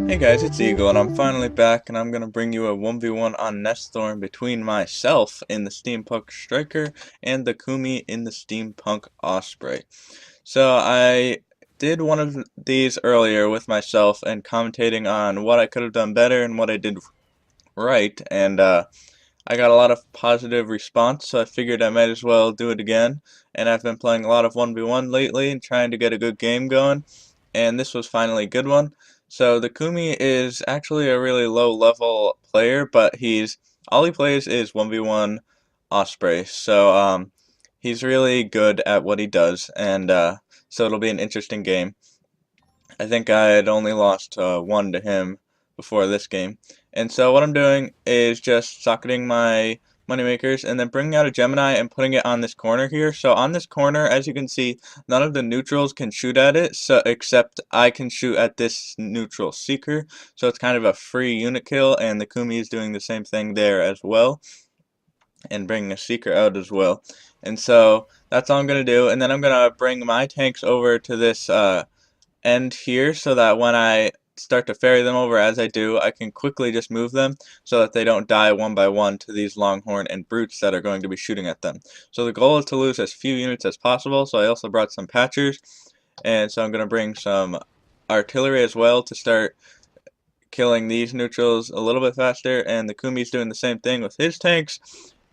Hey guys, it's Eagle, and I'm finally back, and I'm going to bring you a 1v1 on Nesthorn between myself in the Steampunk Striker and TheKhumi in the Steampunk Osprey. So I did one of these earlier with myself and commentating on what I could have done better and what I did right, and I got a lot of positive response, so I figured I might as well do it again. And I've been playing a lot of 1v1 lately and trying to get a good game going, and this was finally a good one. So the Kumi is actually a really low level player, but he's all he plays is 1v1 Osprey. So he's really good at what he does, and so it'll be an interesting game. I think I had only lost one to him before this game. And so what I'm doing is just socketing my moneymakers and then bringing out a Gemini and putting it on this corner here. So on this corner, as you can see, none of the neutrals can shoot at it, so except I can shoot at this neutral seeker. So it's kind of a free unit kill, and the Kumi is doing the same thing there as well, and bringing a seeker out as well. And so that's all I'm going to do. And then I'm going to bring my tanks over to this end here so that when I start to ferry them over as I do, I can quickly just move them so that they don't die one by one to these Longhorn and Brutes that are going to be shooting at them. So the goal is to lose as few units as possible, so I also brought some patchers, and so I'm going to bring some artillery as well to start killing these neutrals a little bit faster, and the Kumi's doing the same thing with his tanks,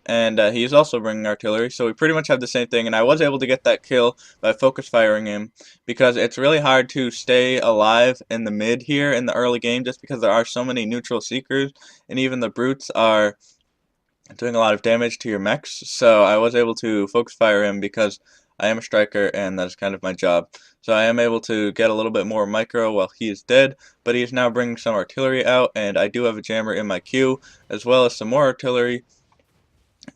and he's also bringing artillery, so we pretty much have the same thing, and I was able to get that kill by focus firing him, because it's really hard to stay alive in the mid here in the early game, just because there are so many neutral seekers, and even the brutes are doing a lot of damage to your mechs, so I was able to focus fire him because I am a striker, and that is kind of my job. So I am able to get a little bit more micro while he is dead, but he is now bringing some artillery out, and I do have a jammer in my queue, as well as some more artillery,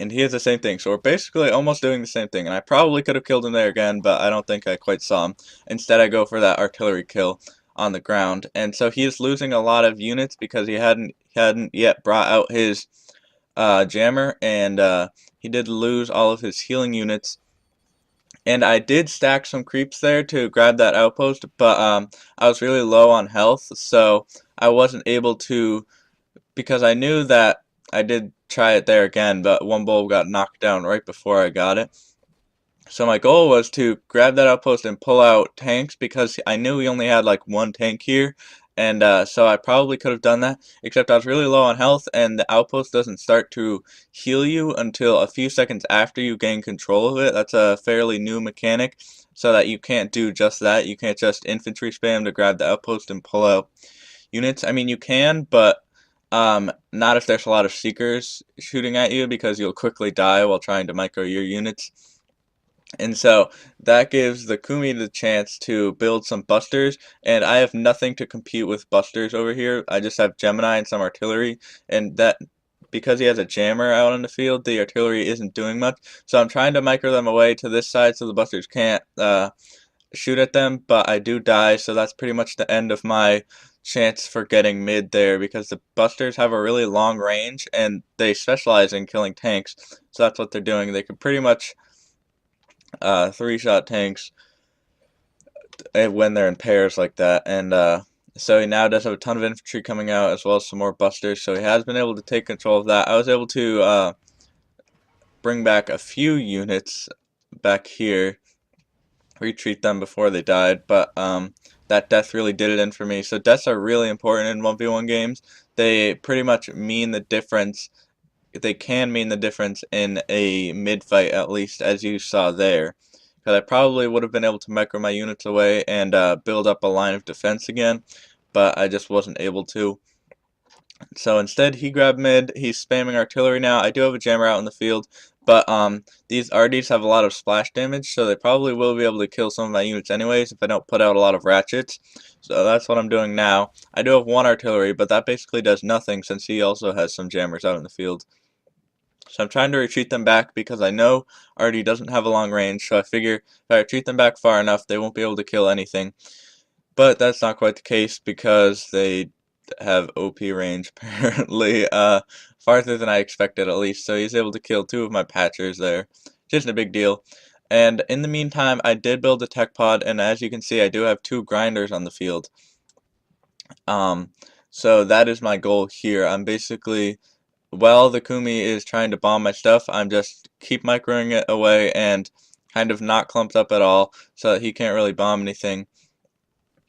and he has the same thing. So we're basically almost doing the same thing. And I probably could have killed him there again, but I don't think I quite saw him. Instead, I go for that artillery kill on the ground. And so he is losing a lot of units because he hadn't yet brought out his jammer, and he did lose all of his healing units. And I did stack some creeps there to grab that outpost, but I was really low on health, so I wasn't able to, because I knew that I did try it there again, but one bulb got knocked down right before I got it. So my goal was to grab that outpost and pull out tanks because I knew we only had like one tank here, and so I probably could have done that, except I was really low on health, and the outpost doesn't start to heal you until a few seconds after you gain control of it. That's a fairly new mechanic, so that you can't do just that. You can't just infantry spam to grab the outpost and pull out units. I mean, you can, but not if there's a lot of seekers shooting at you, because you'll quickly die while trying to micro your units. And so that gives the Kumi the chance to build some busters, and I have nothing to compete with busters over here. I just have Gemini and some artillery, and that, because he has a jammer out in the field, the artillery isn't doing much. So I'm trying to micro them away to this side so the busters can't shoot at them, but I do die, so that's pretty much the end of my chance for getting mid there, because the busters have a really long range and they specialize in killing tanks, so that's what they're doing. They can pretty much three-shot tanks when they're in pairs like that, and so he now does have a ton of infantry coming out as well as some more busters, so he has been able to take control of that. I was able to bring back a few units back here, retreat them before they died, but that death really did it in for me. So deaths are really important in 1v1 games. They pretty much mean the difference. They can mean the difference in a mid-fight, at least, as you saw there. Because I probably would have been able to micro my units away and build up a line of defense again, but I just wasn't able to. So instead, he grabbed mid. He's spamming artillery now. I do have a jammer out in the field, but these RDs have a lot of splash damage, so they probably will be able to kill some of my units anyways if I don't put out a lot of ratchets. So that's what I'm doing now. I do have one artillery, but that basically does nothing since he also has some jammers out in the field. So I'm trying to retreat them back because I know RD doesn't have a long range, so I figure if I retreat them back far enough, they won't be able to kill anything. But that's not quite the case because they have OP range apparently, farther than I expected at least. So he's able to kill two of my patchers there, which isn't a big deal. And in the meantime, I did build a tech pod, and as you can see, I do have two grinders on the field. Um, so that is my goal here. I'm basically, while the Kumi is trying to bomb my stuff, I'm just keep microing it away and kind of not clumped up at all so that he can't really bomb anything.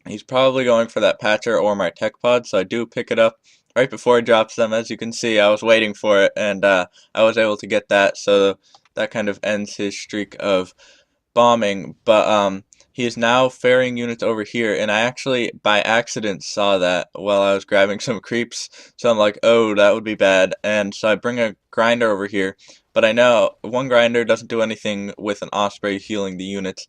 He's probably going for that patcher or my tech pod, so I do pick it up right before he drops them. As you can see, I was waiting for it, and I was able to get that, so that kind of ends his streak of bombing. But he is now ferrying units over here, and I actually, by accident, saw that while I was grabbing some creeps, so I'm like, oh, that would be bad, and so I bring a grinder over here, but I know one grinder doesn't do anything with an Osprey healing the units.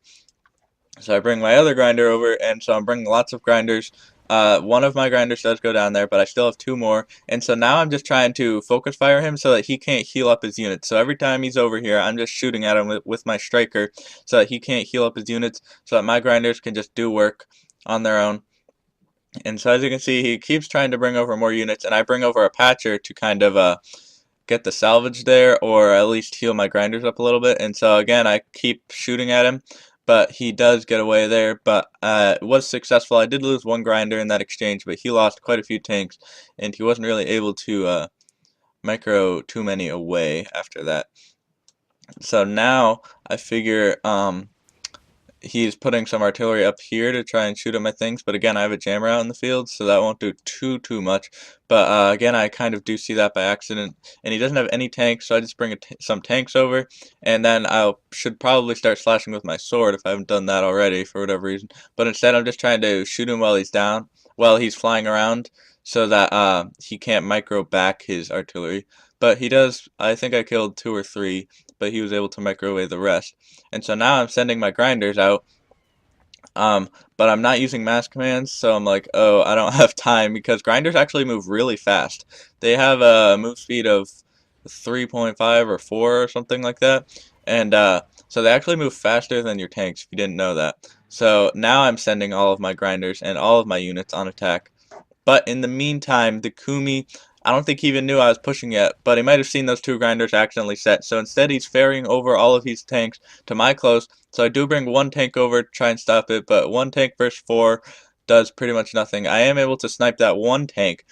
So I bring my other grinder over, and so I'm bringing lots of grinders. One of my grinders does go down there, but I still have two more. And so now I'm just trying to focus fire him so that he can't heal up his units. So every time he's over here, I'm just shooting at him with my striker so that he can't heal up his units, so that my grinders can just do work on their own. And so as you can see, he keeps trying to bring over more units, and I bring over a patcher to kind of get the salvage there, or at least heal my grinders up a little bit. And so again, I keep shooting at him, but he does get away there. But it was successful. I did lose one grinder in that exchange, but he lost quite a few tanks, and he wasn't really able to micro too many away after that. So now I figure he's putting some artillery up here to try and shoot at my things, but again, I have a jammer out in the field, so that won't do too much. But again, I kind of do see that by accident, and he doesn't have any tanks, so I just bring some tanks over, and then I should probably start slashing with my sword if I haven't done that already for whatever reason. But instead, I'm just trying to shoot him while he's down, while he's flying around, so that he can't micro back his artillery. But he does. I think I killed 2 or 3, but he was able to micro away the rest. And so now I'm sending my grinders out, but I'm not using mass commands, so I'm like, oh, I don't have time, because grinders actually move really fast. They have a move speed of 3.5 or 4 or something like that, and so they actually move faster than your tanks, if you didn't know that. So now I'm sending all of my grinders and all of my units on attack. But in the meantime, the Kumi, I don't think he even knew I was pushing yet, but he might have seen those 2 grinders accidentally set. So instead, he's ferrying over all of his tanks to my close. So I do bring 1 tank over to try and stop it, but 1 tank versus 4 does pretty much nothing. I am able to snipe that 1 tank,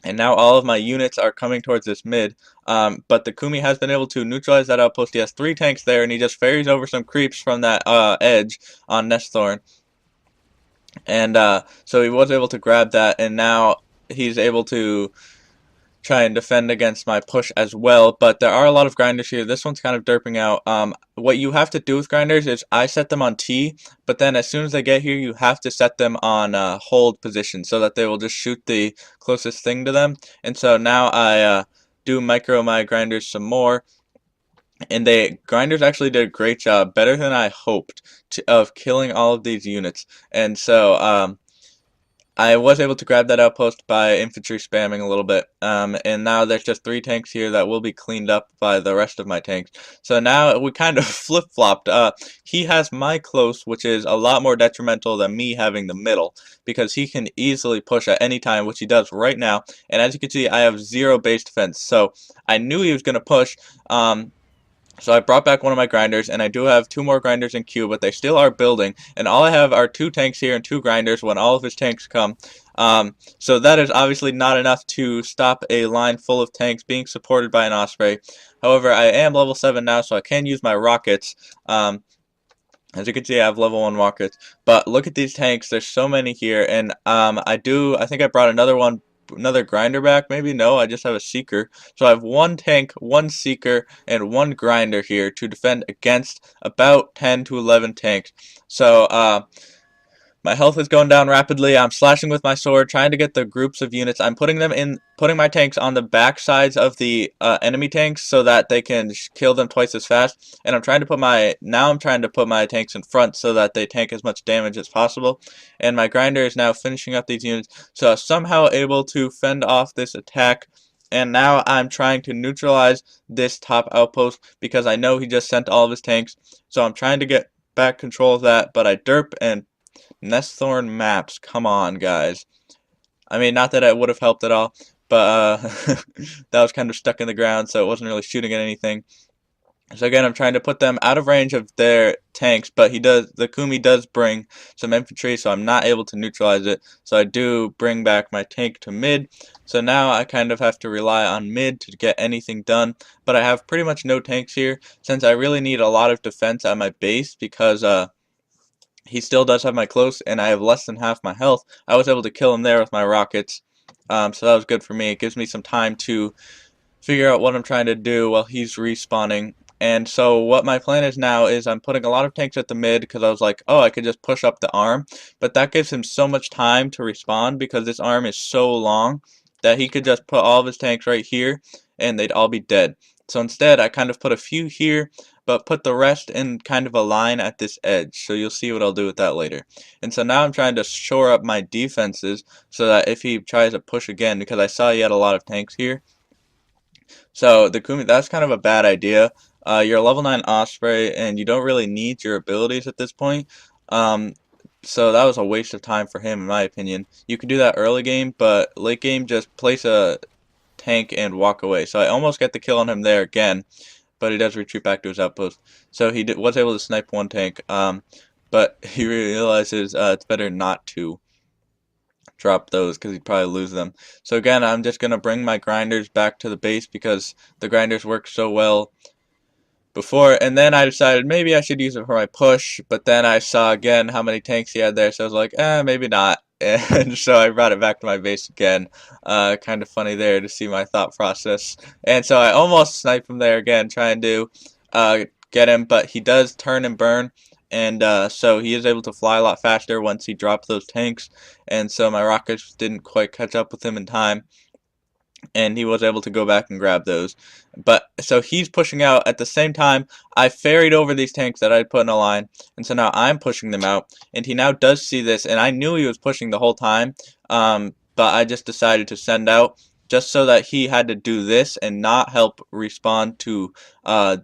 and now all of my units are coming towards this mid. But the Kumi has been able to neutralize that outpost. He has 3 tanks there, and he just ferries over some creeps from that edge on Nesthorn. And so he was able to grab that, and now he's able to try and defend against my push as well. But there are a lot of grinders here. This one's kind of derping out. What you have to do with grinders is I set them on T, but then as soon as they get here, you have to set them on hold position so that they will just shoot the closest thing to them. And so now I do micro my grinders some more. And grinders actually did a great job, better than I hoped, of killing all of these units. And so I was able to grab that outpost by infantry spamming a little bit, and now there's just 3 tanks here that will be cleaned up by the rest of my tanks. So now we kind of flip-flopped. He has my close, which is a lot more detrimental than me having the middle, because he can easily push at any time, which he does right now. And as you can see, I have 0 base defense, so I knew he was going to push. So I brought back one of my grinders, and I do have 2 more grinders in queue, but they still are building. And all I have are 2 tanks here and 2 grinders when all of his tanks come. So that is obviously not enough to stop a line full of tanks being supported by an Osprey. However, I am level 7 now, so I can use my rockets. As you can see, I have level 1 rockets. But look at these tanks. There's so many here, and I think I brought another grinder back, maybe? No, I just have a seeker. So I have 1 tank, 1 seeker, and 1 grinder here to defend against about 10 to 11 tanks. So my health is going down rapidly. I'm slashing with my sword, trying to get the groups of units. I'm putting my tanks on the back sides of the enemy tanks so that they can kill them twice as fast. And I'm trying to put my tanks in front so that they tank as much damage as possible. And my grinder is now finishing up these units, so I'm somehow able to fend off this attack. And now I'm trying to neutralize this top outpost because I know he just sent all of his tanks. So I'm trying to get back control of that, but I derp and Nesthorn maps, come on, guys. I mean, not that it would have helped at all, but that was kind of stuck in the ground, so it wasn't really shooting at anything. So again, I'm trying to put them out of range of their tanks, but TheKhumi does bring some infantry, so I'm not able to neutralize it. So I do bring back my tank to mid. So now I kind of have to rely on mid to get anything done, but I have pretty much no tanks here, since I really need a lot of defense at my base, because he still does have my close, and I have less than half my health. I was able to kill him there with my rockets, so that was good for me. It gives me some time to figure out what I'm trying to do while he's respawning. And so what my plan is now is I'm putting a lot of tanks at the mid, because I was like, oh, I could just push up the arm. But that gives him so much time to respawn, because this arm is so long that he could just put all of his tanks right here and they'd all be dead. So instead I kind of put a few here, but put the rest in kind of a line at this edge. So you'll see what I'll do with that later. And so now I'm trying to shore up my defenses so that if he tries to push again, because I saw he had a lot of tanks here, so TheKhumi, that's kind of a bad idea. You're a level 9 Osprey, and you don't really need your abilities at this point. Um, so that was a waste of time for him, in my opinion. You could do that early game, but late game, just place a tank and walk away. So I almost get the kill on him there again, but he does retreat back to his outpost. So he was able to snipe one tank, but he realizes it's better not to drop those, because he'd probably lose them. So again, I'm just going to bring my grinders back to the base, because the grinders work so well before, and then I decided maybe I should use it for my push, but then I saw again how many tanks he had there, so I was like, maybe not. And so I brought it back to my base again. Kind of funny there to see my thought process. And so I almost sniped him there again, trying to get him, but he does turn and burn, and so he is able to fly a lot faster once he dropped those tanks, and so my rockets didn't quite catch up with him in time, and he was able to go back and grab those. But so he's pushing out. At the same time, I ferried over these tanks that I put in a line, and so now I'm pushing them out, and he now does see this, and I knew he was pushing the whole time, but I just decided to send out just so that he had to do this and not help respond to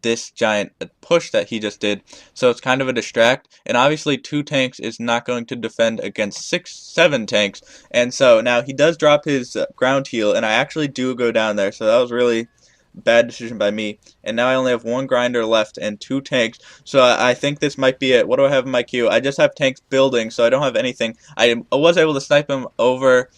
this giant push that he just did. So it's kind of a distract, and obviously 2 tanks is not going to defend against 7 tanks, and so now he does drop his ground heal, and I actually do go down there, so that was really bad decision by me. And now I only have 1 grinder left and 2 tanks, so I think this might be it. What do I have in my queue? I just have tanks building, so I don't have anything. I was able to snipe him over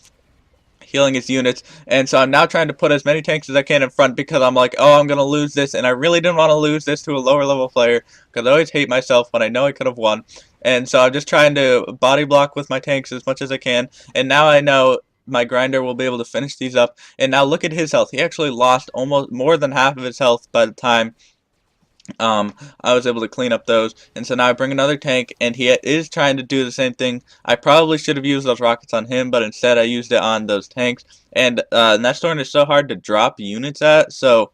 healing his units, and so I'm now trying to put as many tanks as I can in front, because I'm like, oh, I'm gonna lose this, and I really didn't want to lose this to a lower level player, because I always hate myself when I know I could have won. And so I'm just trying to body block with my tanks as much as I can, and now I know my grinder will be able to finish these up. And now look at his health. He actually lost almost more than half of his health by the time I was able to clean up those. And so now I bring another tank, and he is trying to do the same thing. I probably should have used those rockets on him, but instead I used it on those tanks. And Nesthorn is so hard to drop units at, so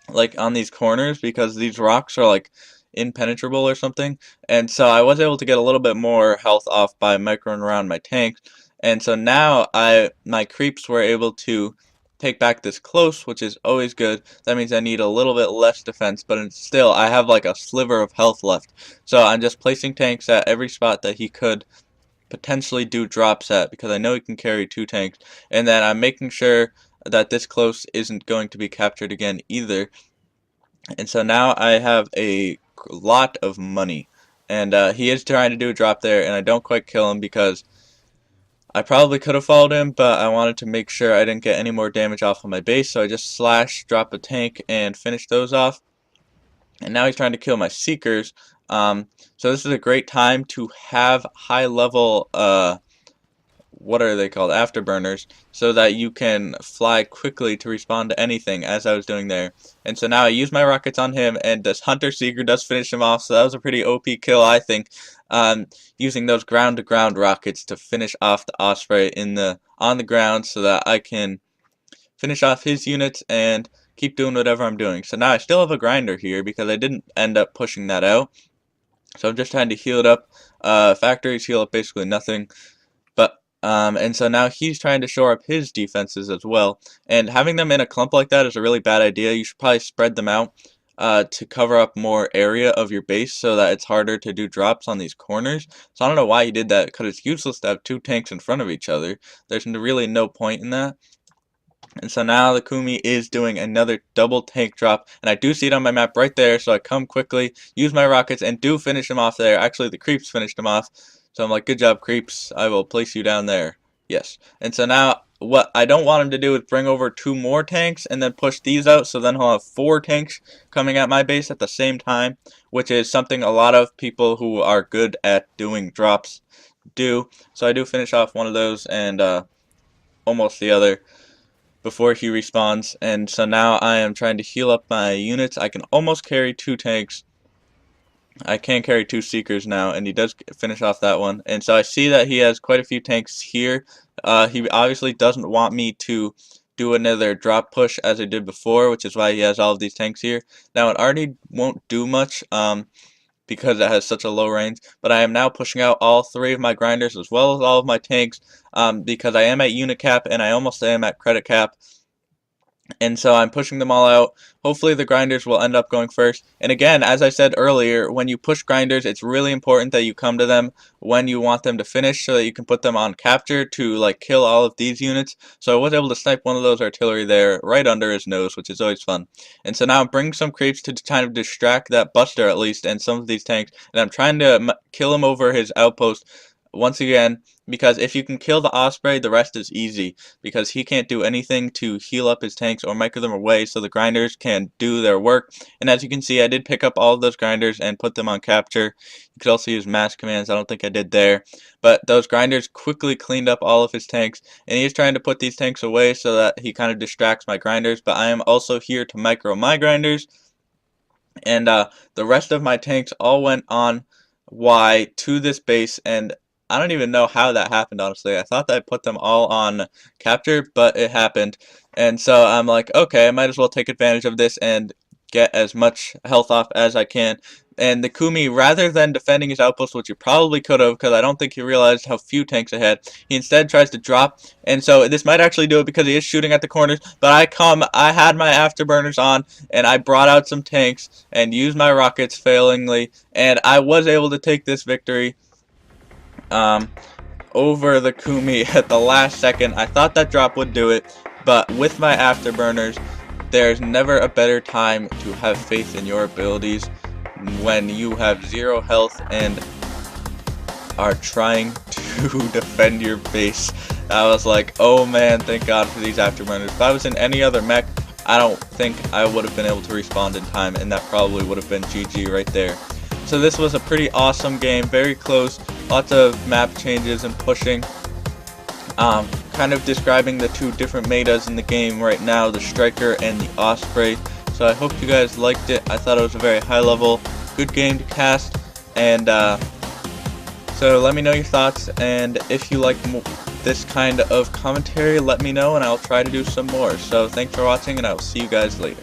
like on these corners, because these rocks are like impenetrable or something. And so I was able to get a little bit more health off by microing around my tanks. And so now my creeps were able to take back this close, which is always good. That means I need a little bit less defense, but still I have like a sliver of health left. So I'm just placing tanks at every spot that he could potentially do drops at, because I know he can carry 2 tanks. And then I'm making sure that this close isn't going to be captured again either. And so now I have a lot of money. And he is trying to do a drop there, and I don't quite kill him, because I probably could have followed him, but I wanted to make sure I didn't get any more damage off of my base, so I just slash, drop a tank, and finish those off. And now he's trying to kill my Seekers. So this is a great time to have high level, what are they called, afterburners, so that you can fly quickly to respond to anything, as I was doing there. And so now I use my rockets on him, and this Hunter Seeker does finish him off, so that was a pretty OP kill, I think, using those ground-to-ground rockets to finish off the Osprey on the ground, so that I can finish off his units and keep doing whatever I'm doing. So now I still have a grinder here, because I didn't end up pushing that out, so I'm just trying to heal it up. Factories heal up basically nothing, but and so now he's trying to shore up his defenses as well. And having them in a clump like that is a really bad idea. You should probably spread them out to cover up more area of your base, so that it's harder to do drops on these corners. So I don't know why he did that, because it's useless to have 2 tanks in front of each other. There's really no point in that. And so now the Kumi is doing another double tank drop, and I do see it on my map right there, so I come quickly, use my rockets, and do finish him off there. Actually, the creeps finished him off, so I'm like, good job, creeps. I will place you down there. Yes. And so now what I don't want him to do is bring over 2 more tanks and then push these out, so then he'll have 4 tanks coming at my base at the same time, which is something a lot of people who are good at doing drops do. So I do finish off one of those and almost the other before he respawns, and so now I am trying to heal up my units. I can almost carry 2 tanks. I can carry 2 Seekers now, and he does finish off that one. And so I see that he has quite a few tanks here. He obviously doesn't want me to do another drop push as I did before, which is why he has all of these tanks here. Now it already won't do much because it has such a low range, but I am now pushing out all 3 of my grinders as well as all of my tanks because I am at unit cap and I almost am at credit cap. And so I'm pushing them all out. Hopefully the grinders will end up going first. And again, as I said earlier, when you push grinders, it's really important that you come to them when you want them to finish so that you can put them on capture to like kill all of these units. So I was able to snipe one of those artillery there right under his nose, which is always fun. And so now I'm bringing some creeps to kind of distract that buster at least and some of these tanks. And I'm trying to kill him over his outpost once again, because if you can kill the Osprey, the rest is easy, because he can't do anything to heal up his tanks or micro them away, so the grinders can do their work. And as you can see, I did pick up all of those grinders and put them on capture. You could also use mass commands. I don't think I did there, but those grinders quickly cleaned up all of his tanks, and he's trying to put these tanks away so that he kind of distracts my grinders, but I am also here to micro my grinders. And the rest of my tanks all went on Y to this base, and I don't even know how that happened, honestly. I thought that I put them all on capture, but it happened. And so I'm like, okay, I might as well take advantage of this and get as much health off as I can. And the Kumi, rather than defending his outpost, which he probably could have, because I don't think he realized how few tanks I had, he instead tries to drop. And so this might actually do it because he is shooting at the corners. But I had my afterburners on, and I brought out some tanks and used my rockets failingly. And I was able to take this victory over the Kumi at the last second. I thought that drop would do it, but with my afterburners, there's never a better time to have faith in your abilities when you have 0 health and are trying to defend your base. I was like, oh man, thank God for these afterburners. If I was in any other mech, I don't think I would have been able to respawn in time, and that probably would have been GG right there. So this was a pretty awesome game, very close, lots of map changes and pushing. Kind of describing the 2 different metas in the game right now, the Striker and the Osprey. So I hope you guys liked it. I thought it was a very high level, good game to cast. And so let me know your thoughts, and if you like this kind of commentary, let me know and I'll try to do some more. So thanks for watching, and I will see you guys later.